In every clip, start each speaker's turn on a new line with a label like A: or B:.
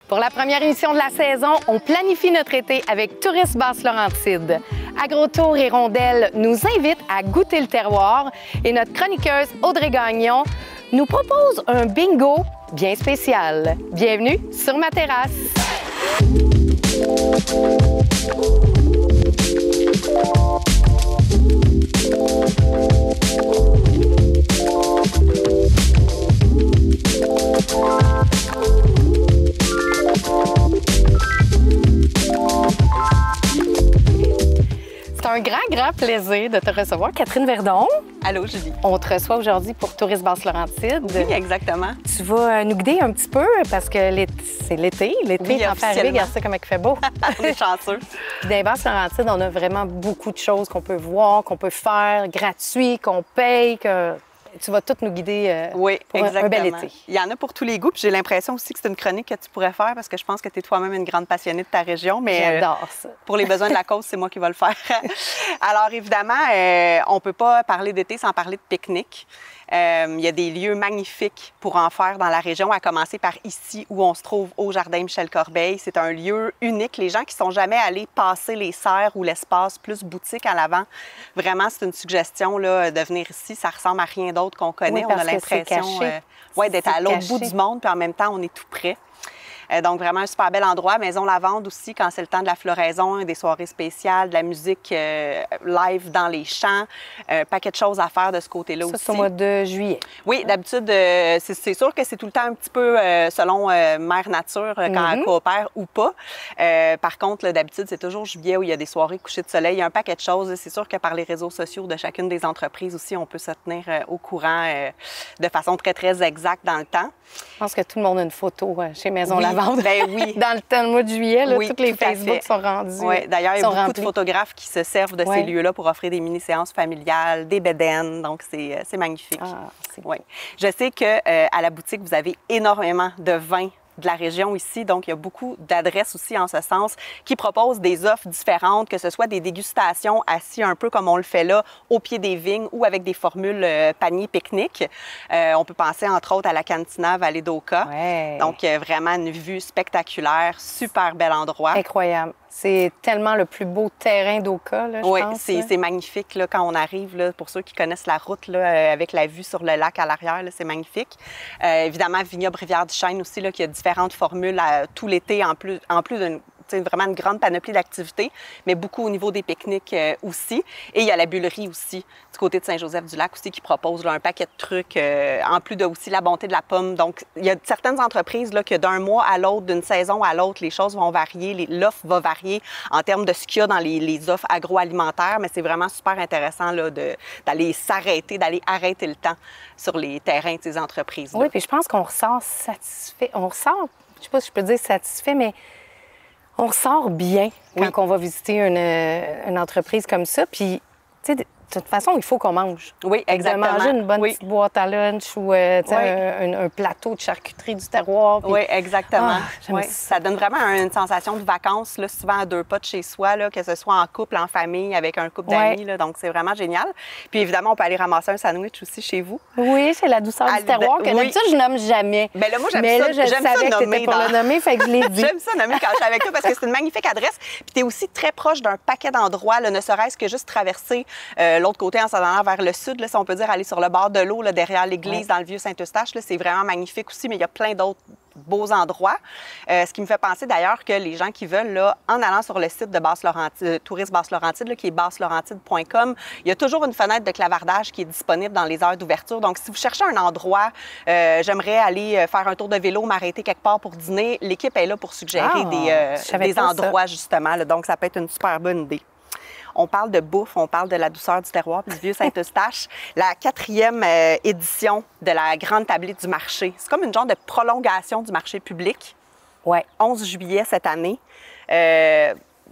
A: Pour la première émission de la saison, on planifie notre été avec Tourisme Basse-Laurentide. AgroTour et Rondelles nous invitent à goûter le terroir et notre chroniqueuse Audrey Gagnon nous propose un bingo bien spécial. Bienvenue sur ma terrasse. C'est un grand plaisir de te recevoir, Catherine Verdon.
B: Allô, Julie.
A: On te reçoit aujourd'hui pour Tourisme Basse-Laurentide.
B: Oui, exactement.
A: Tu vas nous guider un petit peu parce que c'est l'été. L'été est en fait arrivé. Regarde ça, comment il fait beau.
B: On est chanceux.
A: Puis dans les Basses-Laurentides, on a vraiment beaucoup de choses qu'on peut voir, qu'on peut faire, gratuit, qu'on paye, que... Tu vas tout nous guider
B: oui,
A: pour un bel été.
B: Il y en a pour tous les goûts. Puis j'ai l'impression aussi que c'est une chronique que tu pourrais faire parce que je pense que tu es toi-même une grande passionnée de ta région. Mais
A: j'adore ça.
B: Pour les besoins de la cause, c'est moi qui vais le faire. Alors évidemment, on ne peut pas parler d'été sans parler de pique-nique. Il y a des lieux magnifiques pour en faire dans la région, à commencer par ici où on se trouve au Jardin Michel-Corbeil. C'est un lieu unique. Les gens qui ne sont jamais allés passer les serres ou l'espace plus boutique à l'avant, vraiment, c'est une suggestion là, de venir ici. Ça ressemble à rien d'autre qu'on connaît.
A: Oui,
B: on a l'impression d'être à l'autre bout du monde, puis en même temps, on est tout près. Donc, vraiment un super bel endroit. Maison Lavande aussi, quand c'est le temps de la floraison, des soirées spéciales, de la musique live dans les champs. Un paquet de choses à faire de ce côté-là aussi.
A: Ça, c'est au mois de juillet.
B: Oui, d'habitude, c'est sûr que c'est tout le temps un petit peu selon Mère Nature, quand elle coopère ou pas. Par contre, d'habitude, c'est toujours juillet où il y a des soirées couchées de soleil. Il y a un paquet de choses. C'est sûr que par les réseaux sociaux de chacune des entreprises aussi, on peut se tenir au courant de façon très exacte dans le temps.
A: Je pense que tout le monde a une photo chez Maison Lavande.
B: Ben oui.
A: Dans le mois de juillet, là,
B: oui,
A: tous les Facebook sont rendus.
B: Oui, d'ailleurs, il y a beaucoup
A: remplis.
B: de photographes qui se servent de ces lieux-là pour offrir des mini-séances familiales, des bédaines. Donc, c'est magnifique. Oui. Je sais qu'à la boutique, vous avez énormément de vins de la région ici. Donc, il y a beaucoup d'adresses aussi en ce sens qui proposent des offres différentes, que ce soit des dégustations assis un peu comme on le fait là, au pied des vignes ou avec des formules panier pique-nique. On peut penser entre autres à la Cantina Vallée d'Oka.
A: Ouais.
B: Donc, vraiment une vue spectaculaire, super bel endroit.
A: Incroyable. C'est tellement le plus beau terrain d'Oka, là, je pense.
B: Oui, c'est magnifique là, quand on arrive. Là, pour ceux qui connaissent la route, là, avec la vue sur le lac à l'arrière, c'est magnifique. Évidemment, Vignoble Rivière-du-Chêne aussi, là, qui a différentes formules tout l'été, en plus d'une vraiment une grande panoplie d'activités, mais beaucoup au niveau des pique-niques aussi. Et il y a la Bullerie aussi, du côté de Saint-Joseph-du-Lac aussi, qui propose là, un paquet de trucs, en plus de aussi la bonté de la pomme. Donc, il y a certaines entreprises là, que d'un mois à l'autre, d'une saison à l'autre, les choses vont varier, l'offre va varier en termes de ce qu'il y a dans les offres agroalimentaires, mais c'est vraiment super intéressant là, d'aller s'arrêter, d'aller arrêter le temps sur les terrains de ces entreprises-là.
A: Oui, puis je pense qu'on ressort satisfait. On ressort, je sais pas si je peux dire satisfait, mais on ressort bien quand on va visiter une entreprise comme ça. Puis, tu sais, de toute façon, il faut qu'on mange.
B: Oui, exactement.
A: De manger une bonne petite boîte à lunch ou un plateau de charcuterie du terroir. Puis...
B: Oui, exactement.
A: Ça
B: donne vraiment une sensation de vacances, là, souvent à deux pas de chez soi, là, que ce soit en couple, en famille, avec un couple d'amis. Là, donc, c'est vraiment génial. Puis, évidemment, on peut aller ramasser un sandwich aussi chez vous.
A: Oui, c'est la douceur du terroir que d'habitude, je nomme jamais.
B: Bien là, moi, j'aime
A: ça,
B: je savais que
A: t'étais pour le nommer, fait que je l'ai dit.
B: J'aime ça nommer quand je suis avec toi parce que c'est une magnifique adresse. Puis, tu es aussi très proche d'un paquet d'endroits, ne serait-ce que juste traverser l'autre côté en s'en allant vers le sud, là, si on peut dire, aller sur le bord de l'eau, derrière l'église, dans le vieux Saint-Eustache. C'est vraiment magnifique aussi, mais il y a plein d'autres beaux endroits. Ce qui me fait penser d'ailleurs que les gens qui veulent, là, en allant sur le site de Basse-Laurentide, Tourisme Basse-Laurentide, qui est basse-laurentide.com, il y a toujours une fenêtre de clavardage qui est disponible dans les heures d'ouverture. Donc, si vous cherchez un endroit, j'aimerais aller faire un tour de vélo, m'arrêter quelque part pour dîner, l'équipe est là pour suggérer des endroits, justement. Là, donc, ça peut être une super bonne idée. On parle de bouffe, on parle de la douceur du terroir puis du vieux Saint-Eustache. La 4e édition de la Grande Tablée du marché. C'est comme une genre de prolongation du marché public.
A: Ouais.
B: 11 juillet cette année.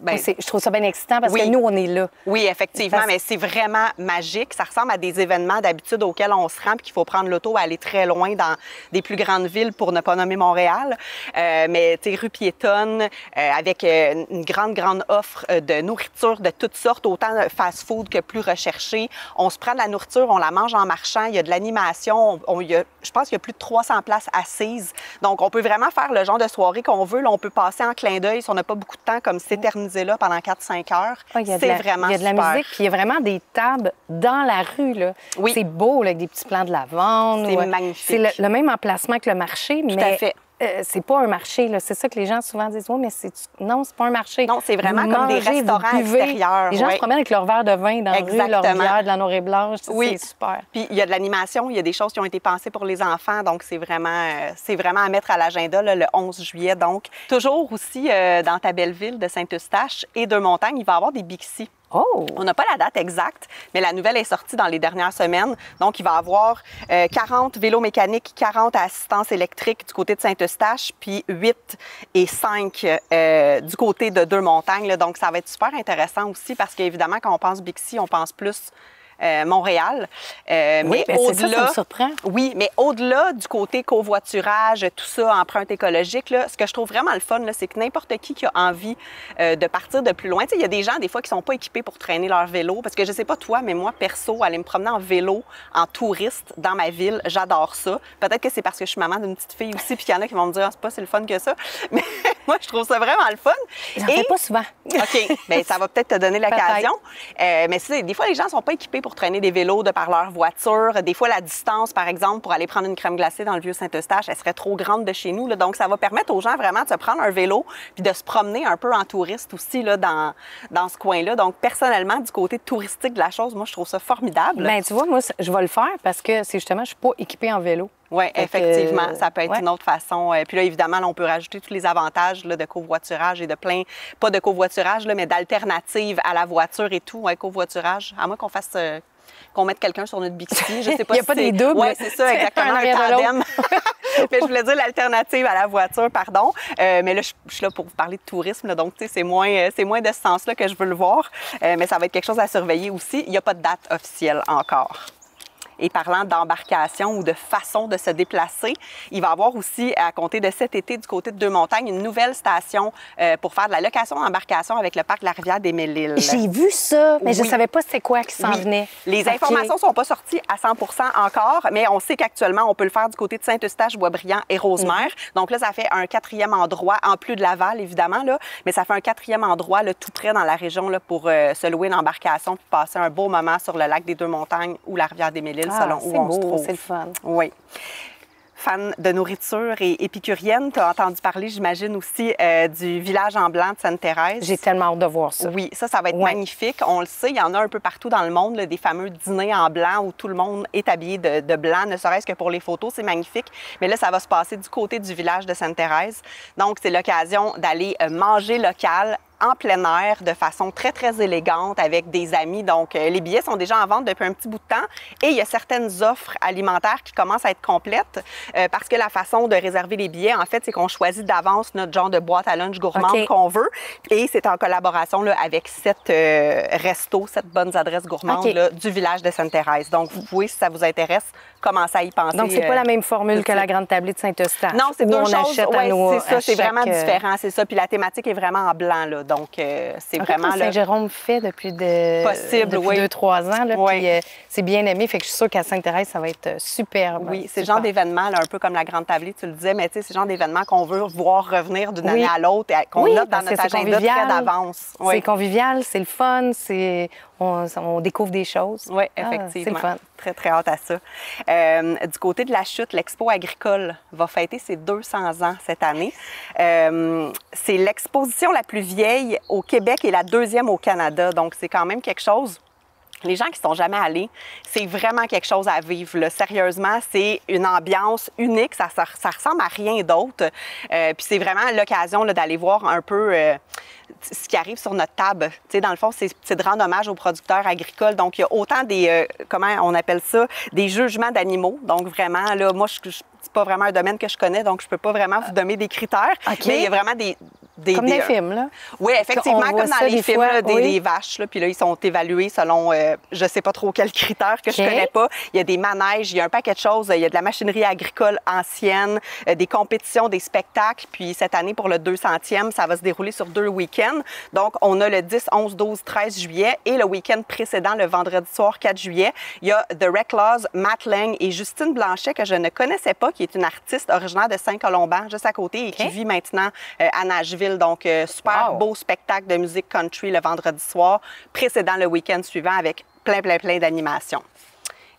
B: Ben,
A: je trouve ça bien excitant parce
B: oui.
A: que nous, on est là.
B: Oui, effectivement, mais c'est vraiment magique. Ça ressemble à des événements d'habitude auxquels on se rend puis qu'il faut prendre l'auto et aller très loin dans des plus grandes villes pour ne pas nommer Montréal. Mais tu sais, rue piétonne, avec une grande offre de nourriture de toutes sortes, autant fast-food que plus recherché. On se prend de la nourriture, on la mange en marchant, il y a de l'animation. Je pense qu'il y a plus de 300 places assises. Donc, on peut vraiment faire le genre de soirée qu'on veut. Là, on peut passer en clin d'œil si on n'a pas beaucoup de temps, comme s'éterniser là pendant 4-5 heures.
A: Oh, c'est vraiment super. Il y a de la musique, puis il y a vraiment des tables dans la rue. Là.
B: Oui.
A: C'est beau, là, avec des petits plants de lavande.
B: C'est magnifique.
A: C'est le même emplacement que le marché,
B: Tout à fait.
A: C'est pas un marché, là. C'est ça que les gens souvent disent. Oui, mais non, c'est pas un marché.
B: Non, c'est vraiment comme des restaurants extérieurs.
A: Les gens se promènent avec leur verre de vin dans la rue, leur bière, de la nourriture blanche.
B: Oui.
A: C'est super.
B: Puis il y a de l'animation, il y a des choses qui ont été pensées pour les enfants, donc c'est vraiment à mettre à l'agenda le 11 juillet. Donc, toujours aussi dans ta belle ville de Saint-Eustache et Deux-Montagnes, il va y avoir des Bixi.
A: Oh.
B: On n'a pas la date exacte, mais la nouvelle est sortie dans les dernières semaines. Donc, il va y avoir 40 vélos mécaniques, 40 à assistance électrique du côté de Saint-Eustache, puis 8 et 5 du côté de Deux-Montagnes. Donc, ça va être super intéressant aussi parce qu'évidemment, quand on pense Bixi, on pense plus Montréal.
A: Oui, mais au-delà, ça me surprend.
B: Oui, mais au-delà du côté covoiturage, tout ça, empreinte écologique, là, ce que je trouve vraiment le fun, c'est que n'importe qui a envie de partir de plus loin. Tu sais, il y a des gens, des fois, qui sont pas équipés pour traîner leur vélo, parce que je sais pas toi, mais moi, perso, aller me promener en vélo, en touriste, dans ma ville, j'adore ça. Peut-être que c'est parce que je suis maman d'une petite fille aussi, puis qu'il y en a qui vont me dire, ah, c'est pas si le fun que ça. Mais moi, je trouve ça vraiment le fun.
A: J'en fais pas souvent.
B: OK, bien, ça va peut-être te donner l'occasion. Mais des fois, les gens sont pas équipés pour traîner des vélos de par leur voiture. Des fois, la distance, par exemple, pour aller prendre une crème glacée dans le Vieux-Saint-Eustache, elle serait trop grande de chez nous. Là. Donc, ça va permettre aux gens vraiment de se prendre un vélo puis de se promener un peu en touriste aussi là, dans ce coin-là. Donc, personnellement, du côté touristique de la chose, moi, je trouve ça formidable.
A: Bien, tu vois, moi, je vais le faire parce que c'est justement, je suis pas équipée en vélo.
B: Oui, effectivement, ça peut être une autre façon. Puis là, évidemment, là, on peut rajouter tous les avantages là, de covoiturage et de plein, pas de covoiturage, là, mais d'alternatives à la voiture et tout, covoiturage. À moins qu'on fasse... qu'on mette quelqu'un sur notre Bixi. Je sais pas.
A: Il n'y a pas des doubles.
B: Oui, c'est ça, exactement, un tandem. Mais je voulais dire l'alternative à la voiture, pardon. Mais là, je suis là pour vous parler de tourisme, là, donc tu sais, c'est moins de ce sens-là que je veux le voir. Mais ça va être quelque chose à surveiller aussi. Il n'y a pas de date officielle encore. Et parlant d'embarcation ou de façon de se déplacer, il va y avoir aussi, à compter de cet été, du côté de Deux-Montagnes, une nouvelle station pour faire de la location d'embarcation avec le parc de la rivière des Mille-Îles.
A: J'ai vu ça, mais je ne savais pas c'était quoi qui s'en venait.
B: Les informations ne sont pas sorties à 100 encore, mais on sait qu'actuellement, on peut le faire du côté de Saint-Eustache, Boisbriand et Rosemère. Donc là, ça fait un 4e endroit, en plus de Laval, évidemment, là, mais ça fait un 4e endroit là, tout près dans la région là, pour se louer une embarcation puis passer un beau moment sur le lac des Deux-Montagnes ou la rivière des Mille-Îles. Selon où on se trouve.
A: C'est le fun.
B: Oui. Fan de nourriture et épicurienne, tu as entendu parler, j'imagine, aussi du village en blanc de Sainte-Thérèse.
A: J'ai tellement hâte de voir ça.
B: Oui, ça va être magnifique. On le sait, il y en a un peu partout dans le monde, là, des fameux dîners en blanc où tout le monde est habillé de blanc, ne serait-ce que pour les photos, c'est magnifique. Mais là, ça va se passer du côté du village de Sainte-Thérèse. Donc, c'est l'occasion d'aller manger local en plein air de façon très, très élégante avec des amis. Donc, les billets sont déjà en vente depuis un petit bout de temps et il y a certaines offres alimentaires qui commencent à être complètes parce que la façon de réserver les billets, en fait, c'est qu'on choisit d'avance notre genre de boîte à lunch gourmande qu'on veut et c'est en collaboration là, avec cette resto, cette bonnes adresses gourmandes là, du village de Sainte-Thérèse. Donc, vous pouvez, si ça vous intéresse, commencer à y penser.
A: Donc, c'est pas la même formule que la grande tablée de Saint-Eustache.
B: Non, c'est deux choses. Oui, c'est ça, c'est vraiment différent, c'est ça. Puis la thématique est vraiment en blanc, là. Donc, c'est vraiment...
A: Saint-Jérôme fait depuis 2-3 ans. Là, puis c'est bien aimé. Fait que je suis sûre qu'à Sainte-Thérèse, ça va être superbe.
B: Oui, c'est le genre d'événement, un peu comme la Grande Tablée, tu le disais, mais tu sais, c'est le genre d'événement qu'on veut voir revenir d'une année à l'autre, qu'on note dans notre agenda très d'avance.
A: C'est convivial, c'est le fun, on découvre des choses.
B: Oui, effectivement.
A: C'est le fun.
B: Très, très hâte à ça. Du côté de la Chute, l'Expo agricole va fêter ses 200 ans cette année. C'est l'exposition la plus vieille au Québec et la 2e au Canada. Donc, c'est quand même quelque chose. Les gens qui ne sont jamais allés, c'est vraiment quelque chose à vivre. Là. Sérieusement, c'est une ambiance unique. Ça ressemble à rien d'autre. Puis c'est vraiment l'occasion d'aller voir un peu ce qui arrive sur notre table. T'sais, dans le fond, c'est de rendre hommage aux producteurs agricoles. Donc, il y a autant des, comment on appelle ça, des jugements d'animaux. Donc, vraiment, là, moi, c'est pas vraiment un domaine que je connais, donc je peux pas vraiment vous donner des critères. Mais il y a vraiment
A: Comme des films, là.
B: Oui, effectivement,
A: On voit
B: comme dans
A: ça
B: les
A: des
B: films,
A: fois,
B: là,
A: oui.
B: des vaches. Là, puis là, ils sont évalués selon, je sais pas trop quels critères que je
A: OK.
B: connais pas. Il y a des manèges, il y a un paquet de choses. Il y a de la machinerie agricole ancienne, des compétitions, des spectacles. Puis cette année, pour le 200e, ça va se dérouler sur 2 week-ends. Donc, on a le 10, 11, 12, 13 juillet et le week-end précédent, le vendredi soir 4 juillet. Il y a The Reclaws, Matt Lang et Justine Blanchet, que je ne connaissais pas, qui est une artiste originaire de Saint-Colomban, juste à côté, et qui vit maintenant à Nashville. Donc, super beau spectacle de musique country le vendredi soir, précédant le week-end suivant avec plein d'animations.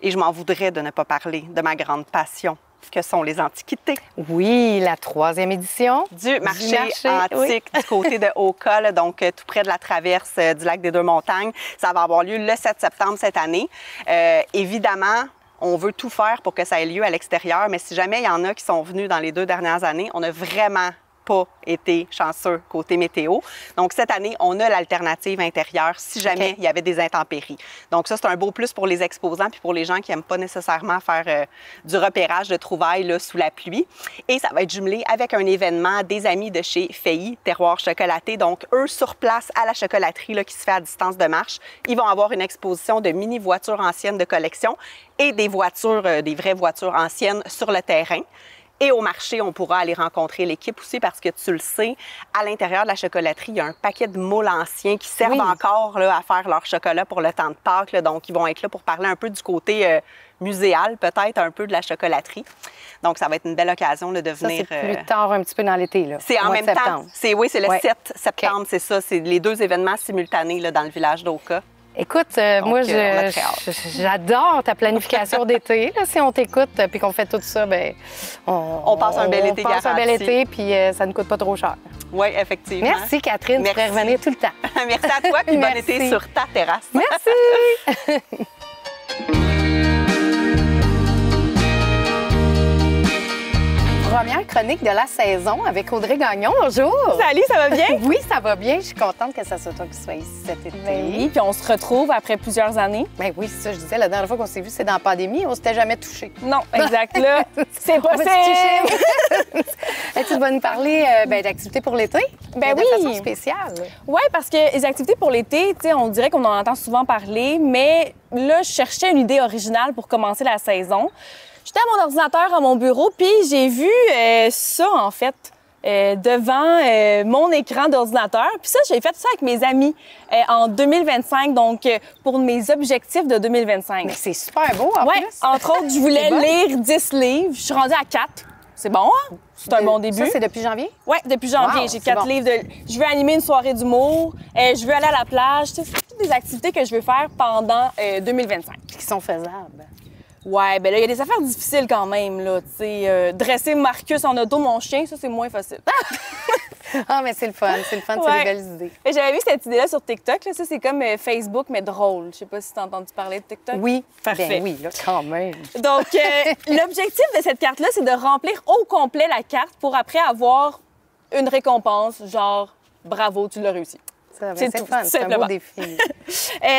B: Et je m'en voudrais de ne pas parler de ma grande passion, que sont les antiquités.
A: Oui, la 3e édition.
B: Du marché antique du côté de Oka, là, donc tout près de la traverse du lac des Deux-Montagnes. Ça va avoir lieu le 7 septembre cette année. Évidemment, on veut tout faire pour que ça ait lieu à l'extérieur, mais si jamais il y en a qui sont venus dans les 2 dernières années, on a vraiment pas été chanceux côté météo. Donc, cette année, on a l'alternative intérieure si jamais il y avait des intempéries. Donc, ça, c'est un beau plus pour les exposants puis pour les gens qui n'aiment pas nécessairement faire du repérage de trouvailles là, sous la pluie. Et ça va être jumelé avec un événement des amis de chez Fay, Terroir Chocolaté. Donc, eux, sur place à la chocolaterie là, qui se fait à distance de marche, ils vont avoir une exposition de mini-voitures anciennes de collection et des voitures, des vraies voitures anciennes sur le terrain. Et au marché, on pourra aller rencontrer l'équipe aussi parce que tu le sais, à l'intérieur de la chocolaterie, il y a un paquet de moules anciens qui servent encore là, à faire leur chocolat pour le temps de Pâques. Là. Donc, ils vont être là pour parler un peu du côté muséal, peut-être un peu de la chocolaterie. Donc, ça va être une belle occasion là, de venir...
A: Ça, c'est plus tard un petit peu dans l'été, là.
B: C'est en même temps. C'est le 7 septembre, c'est ça. C'est les 2 événements simultanés là, dans le village d'Oka.
A: Écoute, moi, j'adore ta planification d'été. Là, si on t'écoute puis qu'on fait tout ça, bien,
B: on passe un bel été garanti.
A: On passe un bel été, puis ça ne coûte pas trop cher.
B: Oui, effectivement.
A: Merci, Catherine. Tu pourrais revenir tout le temps.
B: Merci à toi, puis bon été sur ta terrasse.
A: Merci! Première chronique de la saison avec Audrey Gagnon. Bonjour!
C: Salut, ça va bien?
A: Oui, ça va bien. Je suis contente que ça soit toi qui sois ici cet été.
C: Ben oui, puis on se retrouve après plusieurs années.
A: Ben oui, c'est ça, je disais. La dernière fois qu'on s'est vu, c'est dans la pandémie. On s'était jamais touchés.
C: Non, exact. Là, c'est possible!
A: Tu vas nous parler d'activités pour l'été?
C: Ben
A: de
C: oui!
A: façon spéciale.
C: Oui, parce que les activités pour l'été, tu sais, on dirait qu'on en entend souvent parler, mais là, je cherchais une idée originale pour commencer la saison. J'étais à mon ordinateur, à mon bureau, puis j'ai vu ça, en fait, devant mon écran d'ordinateur. Puis ça, j'ai fait ça avec mes amis en 2025, donc pour mes objectifs de 2025.
A: Mais c'est super beau, en
C: ouais,
A: plus.
C: entre autres, je voulais lire 10 livres. Je suis rendue à 4. C'est bon, hein? C'est un bon début.
A: Ça, c'est depuis janvier?
C: Oui, depuis janvier.
A: Wow,
C: j'ai 4 livres de... Je veux animer une soirée d'humour. Je veux aller à la plage. Tu sais, c'est toutes des activités que je veux faire pendant 2025.
A: Qui sont faisables.
C: Ouais, ben là, il y a des affaires difficiles quand même, là. Tu sais, dresser Marcus en auto, mon chien, ça, c'est moins facile.
A: Ah, mais c'est le fun, c'est des belles idées.
C: J'avais vu cette idée-là sur TikTok, là. Ça, c'est comme Facebook, mais drôle. Je sais pas si tu as entendu parler de TikTok.
A: Oui,
C: parfait.
A: Ben oui, là, quand même.
C: Donc, l'objectif de cette carte-là, c'est de remplir au complet la carte pour après avoir une récompense, genre, bravo, tu l'as réussi.
A: C'est tout fun, c'est un beau défi.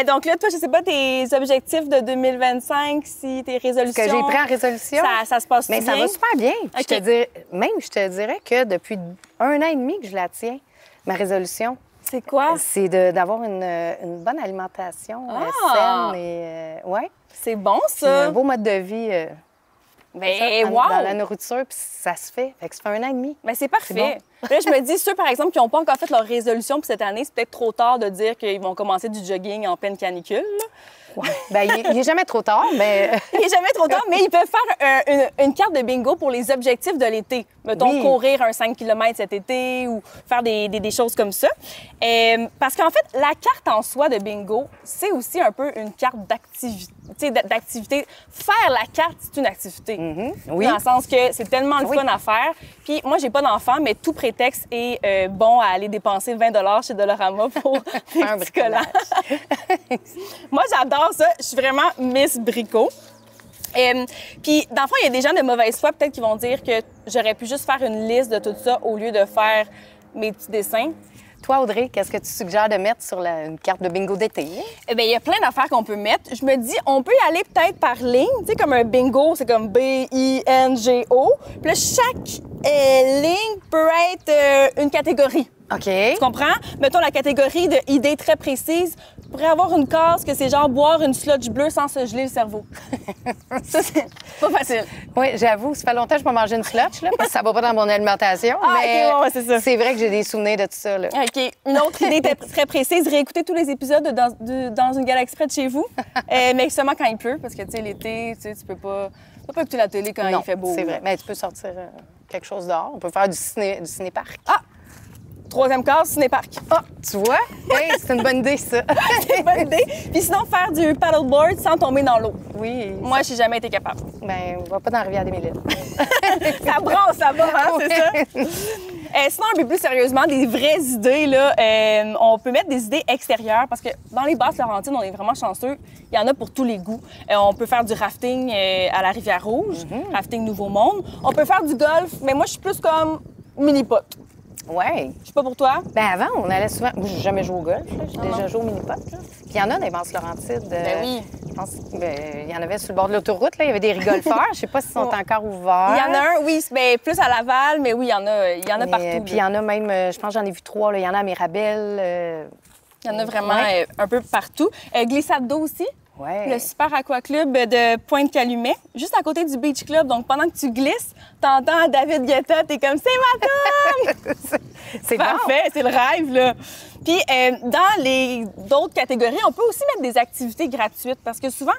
C: Donc là, toi, je sais pas, tes objectifs de 2025, si tes résolutions...
A: Ce que j'ai pris en résolution?
C: Ça se passe bien?
A: Mais ça va super bien.
C: Okay.
A: Je te dirais que depuis 1 an et demi que je la tiens, ma résolution.
C: C'est quoi?
A: C'est d'avoir une bonne alimentation saine et... ouais.
C: C'est bon, ça!
A: Puis un beau mode de vie... dans la nourriture, puis ça se fait. Fait que ça fait 1 an et demi.
C: Mais c'est parfait. Bon. Là, je me dis, ceux, par exemple, qui n'ont pas encore fait leur résolution pour cette année, c'est peut-être trop tard de dire qu'ils vont commencer du jogging en pleine canicule.
A: Ouais. Bien, il n'est jamais trop tard, mais...
C: Il n'est jamais trop tard, mais ils peuvent faire une carte de bingo pour les objectifs de l'été. Mettons, courir un 5 km cet été ou faire des choses comme ça. Parce qu'en fait, la carte en soi de bingo, c'est aussi un peu une carte d'activité. Faire la carte, c'est une activité.
A: Oui.
C: Dans le sens que c'est tellement le fun à faire. Puis moi, j'ai pas d'enfant, mais tout prétexte est bon à aller dépenser 20 $ chez Dollarama pour un bricolage. Moi, j'adore ça. Je suis vraiment Miss Bricot. Puis, dans le fond, il y a des gens de mauvaise foi, peut-être, qui vont dire que j'aurais pu juste faire une liste de tout ça au lieu de faire mes petits dessins.
A: Toi, Audrey, qu'est-ce que tu suggères de mettre sur une carte de bingo d'été?
C: Eh bien, il y a plein d'affaires qu'on peut mettre. Je me dis, on peut y aller peut-être par ligne. Tu sais, comme un bingo, c'est comme B-I-N-G-O. Puis là, chaque ligne peut être une catégorie.
A: OK.
C: Tu comprends? Mettons la catégorie de idées très précises. Tu pourrais avoir une case que c'est genre boire une sludge bleue sans se geler le cerveau. Ça, c'est pas facile.
A: Oui, j'avoue, ça fait longtemps que je n'ai pas mangé une slotch, là, parce que ça va pas dans mon alimentation. Mais
C: OK, ouais, c'est ça.
A: c'est vrai que j'ai des souvenirs de tout ça, là.
C: OK. Une autre idée très précise, réécouter tous les épisodes dans une galaxie près de chez vous, mais seulement quand il pleut, parce que, tu sais, l'été, tu peux pas écouter la télé quand
A: Non,
C: il fait beau.
A: c'est vrai. Mais tu peux sortir quelque chose dehors. On peut faire du ciné-parc.
C: Ah! Troisième case, ciné-parc.
A: Ah, tu vois? Hey, c'est une bonne idée, ça.
C: C'est une bonne idée. Puis sinon, faire du paddleboard sans tomber dans l'eau.
A: Oui.
C: Moi, j'ai jamais été capable.
A: Ben, on va pas dans la rivière des Mille-Îles.
C: Ça brasse là-bas, hein, c'est ça? Sinon, un peu plus sérieusement, des vraies idées, là, on peut mettre des idées extérieures parce que dans les Basses-Laurentides, on est vraiment chanceux. Il y en a pour tous les goûts. On peut faire du rafting à la Rivière-Rouge, rafting Nouveau-Monde. On peut faire du golf, mais moi, je suis plus comme mini-pot.
A: Oui.
C: Je sais pas pour toi.
A: Ben avant, on allait souvent. Moi, j'ai jamais joué au golf, là. J'ai déjà joué au mini-pot, là. Puis il y en a dans les Basses-Laurentides.
C: Ben oui.
A: Je pense qu'il y en avait sur le bord de l'autoroute, là. Il y avait des rigolfeurs. Je sais pas s'ils sont encore ouverts.
C: Il y en a un, oui, ben, plus à Laval, mais oui, il y en a partout.
A: Puis il y en a même, je pense que j'en ai vu 3, là. Il y en a à Mirabel.
C: Il y en a vraiment un peu partout. Glissade d'eau aussi.
A: Ouais.
C: Le Super Aqua Club de Pointe-Calumet, juste à côté du Beach Club. Donc, pendant que tu glisses, t'entends David Guetta, t'es comme « C'est ma tante! »
A: C'est
C: parfait, c'est le rêve, là. Puis, dans les d'autres catégories, on peut aussi mettre des activités gratuites parce que souvent,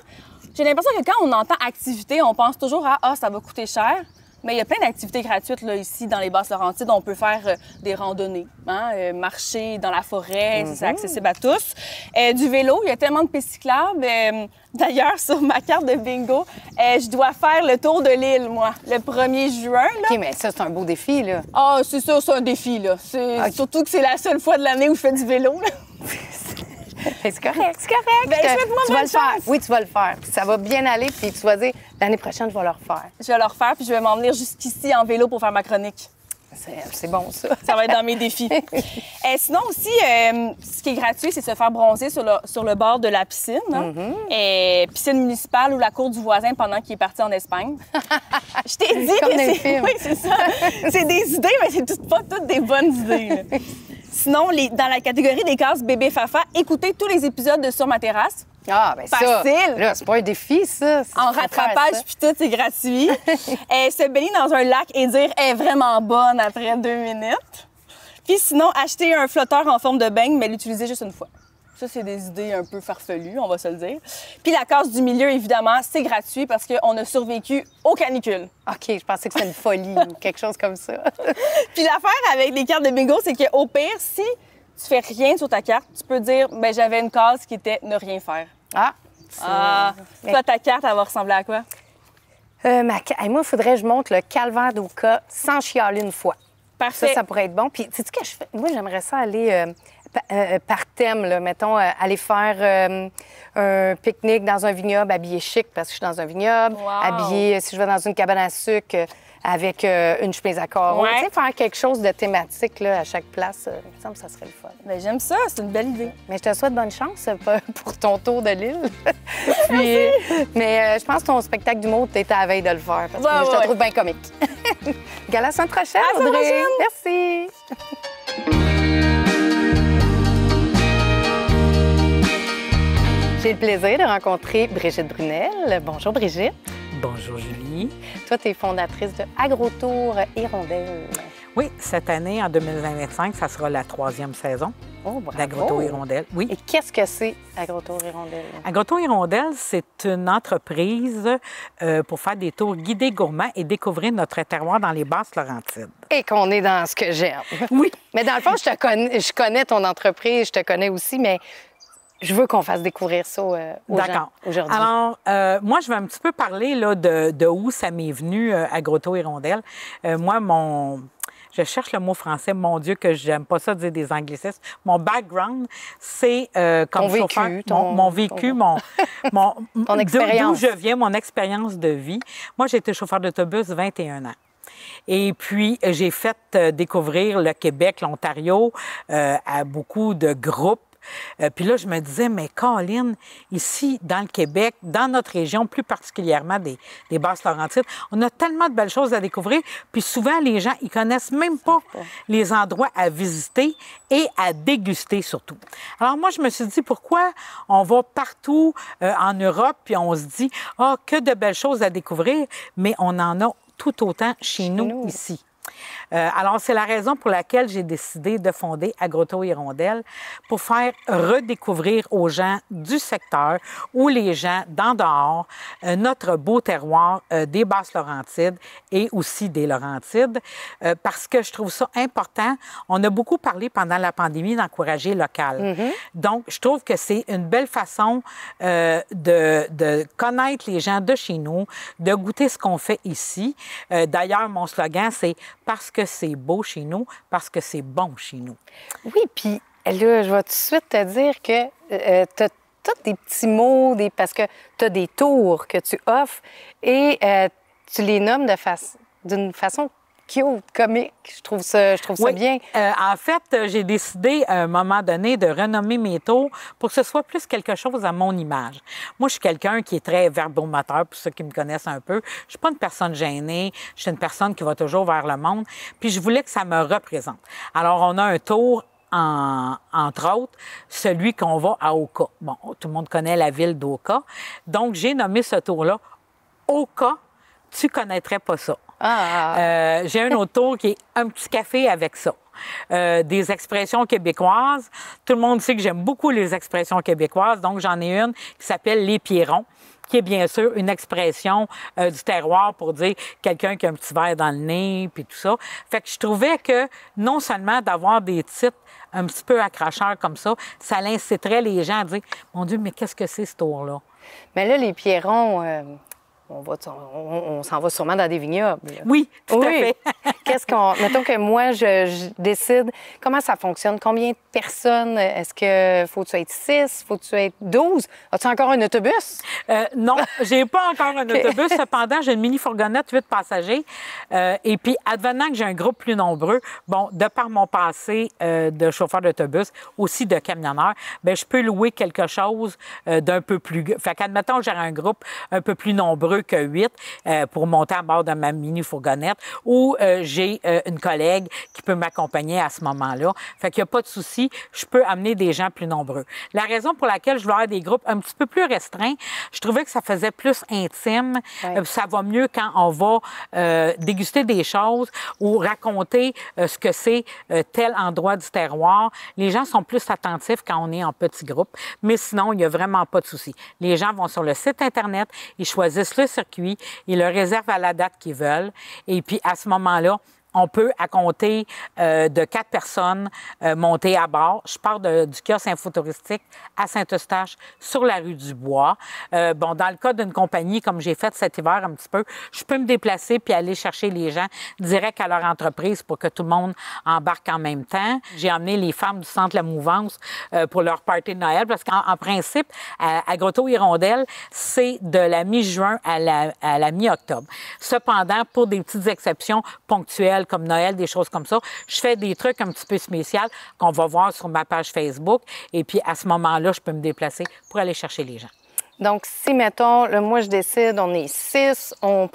C: j'ai l'impression que quand on entend activité, on pense toujours à « Ah, ça va coûter cher ». Mais il y a plein d'activités gratuites là, ici, dans les Basses-Laurentides. On peut faire des randonnées, marcher dans la forêt, c'est accessible à tous. Du vélo, il y a tellement de pistes cyclables. D'ailleurs, sur ma carte de bingo, je dois faire le tour de l'île, moi, le 1er juin. Là.
A: OK, mais ça, c'est un beau défi, là.
C: Ah, c'est ça, c'est un défi, là. Surtout que c'est la seule fois de l'année où je fais du vélo, là.
A: C'est correct, c'est correct.
C: Ben, souhaite-moi
A: tu vas
C: bonne
A: le faire.
C: chance.
A: Oui, tu vas le faire. Puis ça va bien aller, puis tu vas dire, l'année prochaine, je vais le refaire.
C: Je vais le refaire, puis je vais m'en venir jusqu'ici en vélo pour faire ma chronique.
A: C'est bon, ça.
C: Ça va être dans mes défis. Sinon aussi, ce qui est gratuit, c'est se faire bronzer sur le bord de la piscine. Hein? Piscine municipale ou la cour du voisin pendant qu'il est parti en Espagne. Je t'ai dit
A: Comme
C: que
A: dans les
C: c'est...
A: films.
C: Oui, c'est ça. C'est des idées, mais c'est pas toutes des bonnes idées. Là. Sinon, dans la catégorie des cases bébé Fafa, écoutez tous les épisodes de Sur ma terrasse.
A: Ah, bien ça.
C: Facile.
A: Là, c'est pas un défi, ça.
C: En rattrapage, puis tout, c'est gratuit. Se baigner dans un lac et dire « Elle est vraiment bonne » après 2 minutes. Puis sinon, acheter un flotteur en forme de beigne, mais l'utiliser juste une fois. Ça, c'est des idées un peu farfelues, on va se le dire. Puis la case du milieu, évidemment, c'est gratuit parce qu'on a survécu aux canicules.
A: OK, je pensais que c'était une folie ou quelque chose comme ça.
C: Puis l'affaire avec les cartes de bingo, c'est qu'au pire, si tu fais rien sur ta carte, tu peux dire « ben j'avais une case qui était ne rien faire ». Toi, ta carte, elle va ressembler à quoi?
A: Moi, il faudrait que je monte le calvaire d'Oka sans chialer une fois.
C: Parfait.
A: Ça pourrait être bon. Puis, sais-tu ce que je fais? Moi, j'aimerais ça aller par thème, là. Mettons, aller faire un pique-nique dans un vignoble habillé chic parce que je suis dans un vignoble.
C: Wow.
A: Habillé, si je vais dans une cabane à sucre, avec une chemise à carreaux.
C: Ouais.
A: Tu sais, faire quelque chose de thématique là, à chaque place, il me semble que ça serait le fun.
C: Ben, j'aime ça, c'est une belle idée.
A: Mais je te souhaite bonne chance pour ton tour de l'île. Mais je pense que ton spectacle d'humour, tu étais à la veille de le faire. Parce que je te trouve bien comique. Gala la semaine prochaine,
C: À la semaine
A: Audrey.
C: prochaine.
A: Merci. J'ai le plaisir de rencontrer Brigitte Brunel. Bonjour, Brigitte.
D: Bonjour, Julie.
A: Toi, tu es fondatrice de AgroTour Hirondelle.
D: Oui, cette année, en 2025, ça sera la 3e saison d'AgroTour Hirondelle. Oui.
A: Et qu'est-ce que c'est AgroTour Hirondelle?
D: AgroTour Hirondelle, c'est une entreprise pour faire des tours guidés gourmands et découvrir notre terroir dans les Basses-Laurentides.
A: Et qu'on est dans ce que j'aime.
D: Oui.
A: Mais dans le fond, je connais ton entreprise, je te connais aussi, mais je veux qu'on fasse découvrir ça aux gens aujourd'hui.
D: Alors, moi, je vais un petit peu parler là, de où ça m'est venu, AgroTour Hirondelle. Je cherche le mot français, mon Dieu, que j'aime pas ça dire des anglicismes. Mon background, c'est comme chauffeur, mon vécu,
A: ton expérience.
D: D'où je viens, mon expérience de vie. Moi, j'ai été chauffeur d'autobus 21 ans. Et puis, j'ai fait découvrir le Québec, l'Ontario, à beaucoup de groupes Puis là, je me disais, mais Colin, ici, dans le Québec, dans notre région, plus particulièrement des Basses-Laurentides, on a tellement de belles choses à découvrir. Puis souvent, les gens, ils connaissent même pas les endroits à visiter et à déguster surtout. Alors moi, je me suis dit, pourquoi on va partout en Europe, puis on se dit, ah, que de belles choses à découvrir, mais on en a tout autant chez nous ici. Alors, c'est la raison pour laquelle j'ai décidé de fonder Agro-Tour Hirondelle pour faire redécouvrir aux gens du secteur ou les gens d'en dehors notre beau terroir des Basses-Laurentides et aussi des Laurentides parce que je trouve ça important. On a beaucoup parlé pendant la pandémie d'encourager local. Donc, je trouve que c'est une belle façon de connaître les gens de chez nous, de goûter ce qu'on fait ici. D'ailleurs, mon slogan, c'est « Parce que c'est beau chez nous, parce que c'est bon chez nous ».
A: Oui, puis là, je vais tout de suite te dire que tu as des petits mots, parce que tu as des tours que tu offres et tu les nommes d'une façon cute, comique. Je trouve ça bien.
D: En fait, j'ai décidé à un moment donné de renommer mes tours pour que ce soit plus quelque chose à mon image. Moi, je suis quelqu'un qui est très verbomoteur, pour ceux qui me connaissent un peu. Je suis pas une personne gênée. Je suis une personne qui va toujours vers le monde. Puis je voulais que ça me représente. Alors, on a un tour entre autres, celui qu'on va à Oka. Bon, tout le monde connaît la ville d'Oka. Donc, j'ai nommé ce tour-là Oka, tu connaîtrais pas ça. J'ai un autre tour qui est un petit café avec ça. Des expressions québécoises. Tout le monde sait que j'aime beaucoup les expressions québécoises, donc j'en ai une qui s'appelle les pierrons, qui est bien sûr une expression du terroir pour dire quelqu'un qui a un petit verre dans le nez, puis tout ça. Fait que je trouvais que non seulement d'avoir des titres un petit peu accrocheurs comme ça inciterait les gens à dire « Mon Dieu, mais qu'est-ce que c'est ce tour-là? »
A: Mais là, les pierrons... On s'en va sûrement dans des vignobles.
D: Oui, tout à fait.
A: Mettons que moi, je décide comment ça fonctionne. Combien de personnes? Est-ce que faut que tu être 6? Faut que tu être 12? As-tu encore un autobus?
D: Non, j'ai pas encore un autobus. Cependant, j'ai une mini-fourgonnette 8 passagers. Et puis, advenant que j'ai un groupe plus nombreux, bon, de par mon passé de chauffeur d'autobus, aussi de camionneur, bien, je peux louer quelque chose d'un peu plus... Fait qu'admettons que j'ai un groupe un peu plus nombreux que 8 pour monter à bord de ma mini-fourgonnette ou j'ai une collègue qui peut m'accompagner à ce moment-là. Fait qu'il n'y a pas de souci, je peux amener des gens plus nombreux. La raison pour laquelle je voulais avoir des groupes un petit peu plus restreints, je trouvais que ça faisait plus intime. Ça va mieux quand on va déguster des choses ou raconter ce que c'est tel endroit du terroir. Les gens sont plus attentifs quand on est en petit groupe, mais sinon, il n'y a vraiment pas de souci. Les gens vont sur le site Internet, ils choisissent le circuit, ils le réservent à la date qu'ils veulent. Et puis, à ce moment-là, on peut, à compter de 4 personnes, monter à bord. Je pars du kiosque infotouristique à Saint-Eustache, sur la rue du Bois. Bon, dans le cas d'une compagnie, comme j'ai fait cet hiver un petit peu, je peux me déplacer puis aller chercher les gens direct à leur entreprise pour que tout le monde embarque en même temps. J'ai emmené les femmes du Centre La Mouvance pour leur party de Noël, parce qu'en principe, à Agro-Tour Hirondelle, c'est de la mi-juin à la mi-octobre. Cependant, pour des petites exceptions ponctuelles, comme Noël, des choses comme ça. Je fais des trucs un petit peu spéciaux qu'on va voir sur ma page Facebook. Et puis, à ce moment-là, je peux me déplacer pour aller chercher les gens.
A: Donc, si, mettons, là, moi, je décide, on est 6, on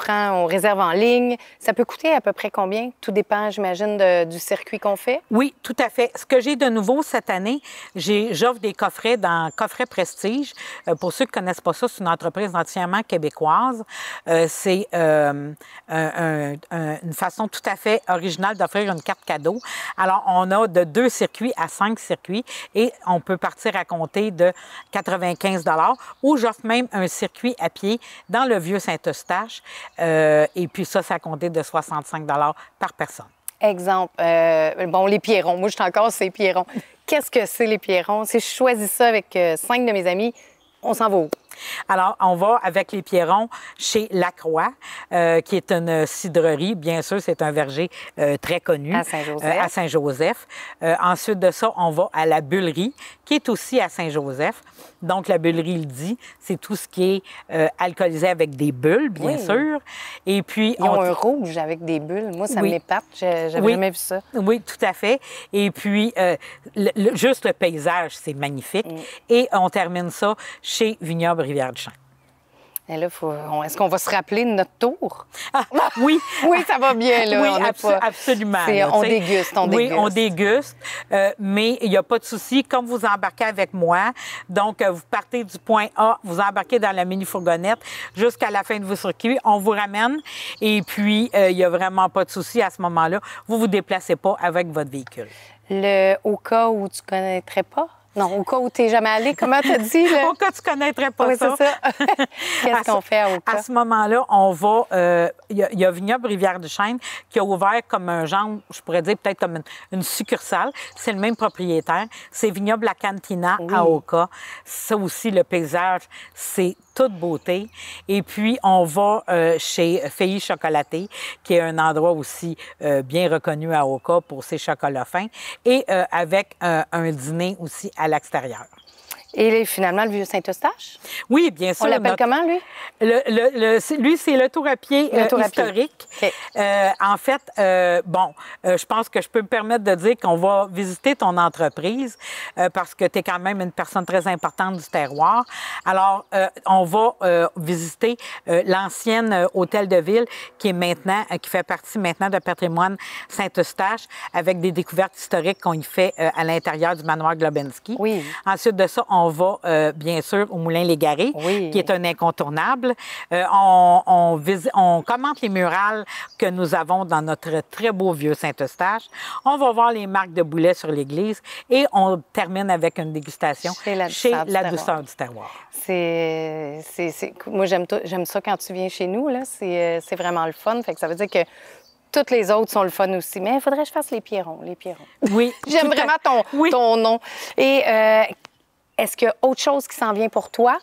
A: réserve en ligne, ça peut coûter à peu près combien? Tout dépend, j'imagine, du circuit qu'on fait?
D: Oui, tout à fait. Ce que j'ai de nouveau cette année, j'offre des coffrets dans Coffret Prestige. Pour ceux qui ne connaissent pas ça, c'est une entreprise entièrement québécoise. C'est une façon tout à fait originale d'offrir une carte cadeau. Alors, on a de 2 circuits à 5 circuits et on peut partir à compter de 95 $ ou j'offre même un circuit à pied dans le vieux Saint-Eustache. Et puis ça a compté de 65 $ par personne.
A: Exemple, bon, les pierrons. Moi, je suis encore ces pierrons. Qu'est-ce que c'est, les pierrons? Si je choisis ça avec 5 de mes amis, on s'en va où?
D: Alors, on va avec les pierrons chez Lacroix, qui est une cidrerie. Bien sûr, c'est un verger très connu.
A: À Saint-Joseph.
D: À Saint-Joseph. Ensuite de ça, on va à la Bullerie, qui est aussi à Saint-Joseph. Donc, la bullerie le dit, c'est tout ce qui est alcoolisé avec des bulles, bien sûr. Et puis,
A: ils ont un rouge avec des bulles. Moi, ça m'épate. J'avais jamais vu ça.
D: Oui, tout à fait. Et puis, juste le paysage, c'est magnifique. Et on termine ça chez Vignoble Rivière-du-Champ.
A: Et là, est-ce qu'on va se rappeler de notre tour?
D: Oui.
A: Oui, ça va bien, là.
D: Oui, absolument.
A: On déguste,
D: Oui, on déguste, mais il n'y a pas de souci. Comme vous embarquez avec moi, donc vous partez du point A, vous embarquez dans la mini-fourgonnette jusqu'à la fin de vos circuits, on vous ramène et puis il n'y a vraiment pas de souci à ce moment-là. Vous ne vous déplacez pas avec votre véhicule.
A: Au cas où tu ne connaîtrais pas? Non, au cas où tu n'es jamais allé, comment tu as dit?
D: Au cas où tu ne connaîtrais pas
A: oui,
D: ça.
A: c'est ça. Qu'est-ce qu'on fait au cas?
D: À ce moment-là, on va... Il y a Vignoble Rivière-du-Chêne qui a ouvert comme un genre, je pourrais dire peut-être comme une succursale. C'est le même propriétaire. C'est Vignoble La Cantina à Oka. Ça aussi, le paysage, c'est toute beauté. Et puis, on va chez Feilly Chocolaté, qui est un endroit aussi bien reconnu à Oka pour ses chocolats fins, et avec un dîner aussi à l'extérieur.
A: Et finalement, le Vieux-Saint-Eustache?
D: Oui, bien sûr.
A: On l'appelle comment, lui?
D: Lui, c'est le tour à pied historique.
A: Okay.
D: En fait, je pense que je peux me permettre de dire qu'on va visiter ton entreprise parce que tu es quand même une personne très importante du terroir. Alors, on va visiter l'ancienne hôtel de ville qui fait partie maintenant de patrimoine Saint-Eustache avec des découvertes historiques qu'on y fait à l'intérieur du manoir Globensky.
A: Oui.
D: Ensuite de ça, on va, bien sûr, au Moulin Légaré, qui est un incontournable. On commente les murales que nous avons dans notre très beau vieux Saint-Eustache. On va voir les marques de boulets sur l'église et on termine avec une dégustation chez La Douceur du Terroir.
A: Moi, j'aime ça quand tu viens chez nous. C'est vraiment le fun. Fait que ça veut dire que toutes les autres sont le fun aussi. Mais il faudrait que je fasse les Pierrons.
D: Oui.
A: J'aime vraiment ton nom. Et... est-ce qu'il y a autre chose qui s'en vient pour toi?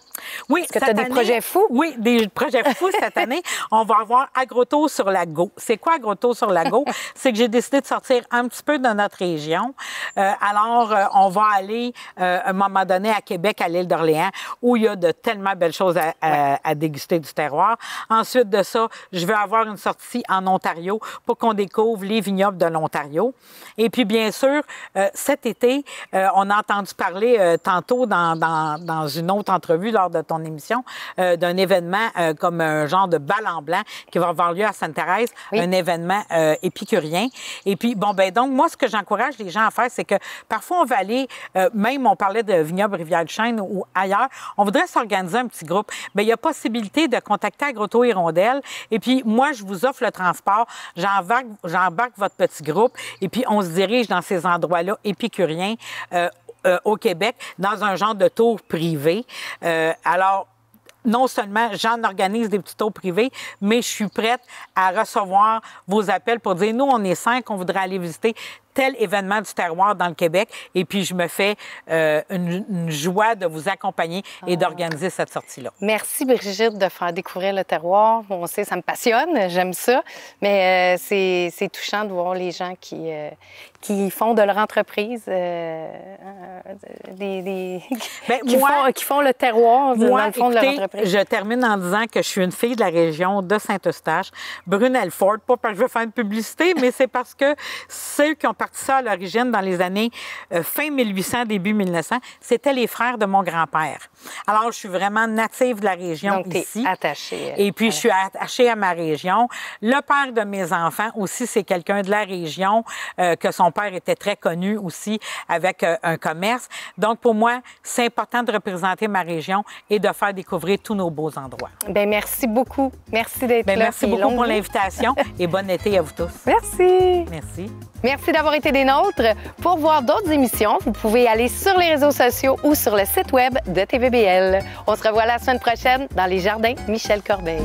D: Oui.
A: Est-ce que tu as des projets fous?
D: Oui, des projets fous cette année. On va avoir Agrotour sur Lago. C'est quoi Agrotour sur Lago? C'est que j'ai décidé de sortir un petit peu de notre région. Alors, on va aller, à un moment donné, à Québec, à l'île d'Orléans, où il y a de tellement belles choses à déguster du terroir. Ensuite de ça, je vais avoir une sortie en Ontario pour qu'on découvre les vignobles de l'Ontario. Et puis, bien sûr, cet été, on a entendu parler tantôt dans une autre entrevue lors de ton émission d'un événement comme un genre de bal en blanc qui va avoir lieu à Sainte-Thérèse, un événement épicurien. Et puis, donc, moi, ce que j'encourage les gens à faire, c'est que parfois, on va aller, même on parlait de Vignoble Rivière-du-Chêne ou ailleurs, on voudrait s'organiser un petit groupe. Bien, il y a possibilité de contacter Agrotour Hirondelle. Et puis, moi, je vous offre le transport, j'embarque votre petit groupe et puis on se dirige dans ces endroits-là épicuriens au Québec, dans un genre de tour privé. Alors, non seulement j'en organise des petits tours privés, mais je suis prête à recevoir vos appels pour dire, nous, on est 5, on voudrait aller visiter tel événement du terroir dans le Québec. Et puis, je me fais une joie de vous accompagner et d'organiser cette sortie-là.
A: Merci, Brigitte, de faire découvrir le terroir. On sait, ça me passionne, j'aime ça. Mais c'est touchant de voir les gens qui font de leur entreprise, qui font le terroir dans le fond de leur entreprise.
D: Je termine en disant que je suis une fille de la région de Saint-Eustache, Brunel-Ford, pas parce que je veux faire une publicité, mais c'est parce que ceux qui ont parti ça à l'origine dans les années fin 1800, début 1900, c'était les frères de mon grand-père. Alors, je suis vraiment native de la région. Donc,
A: ici. Attachée.
D: Et puis, je suis attachée à ma région. Le père de mes enfants aussi, c'est quelqu'un de la région, que son père était très connu aussi avec un commerce. Donc, pour moi, c'est important de représenter ma région et de faire découvrir tous nos beaux endroits.
A: Bien, merci beaucoup. Merci d'être là.
D: Merci beaucoup pour l'invitation et bon été à vous tous.
A: Merci.
D: Merci.
A: Merci d'avoir été des nôtres. Pour voir d'autres émissions, vous pouvez aller sur les réseaux sociaux ou sur le site web de TVBL. On se revoit la semaine prochaine dans les jardins Michel Corbeil.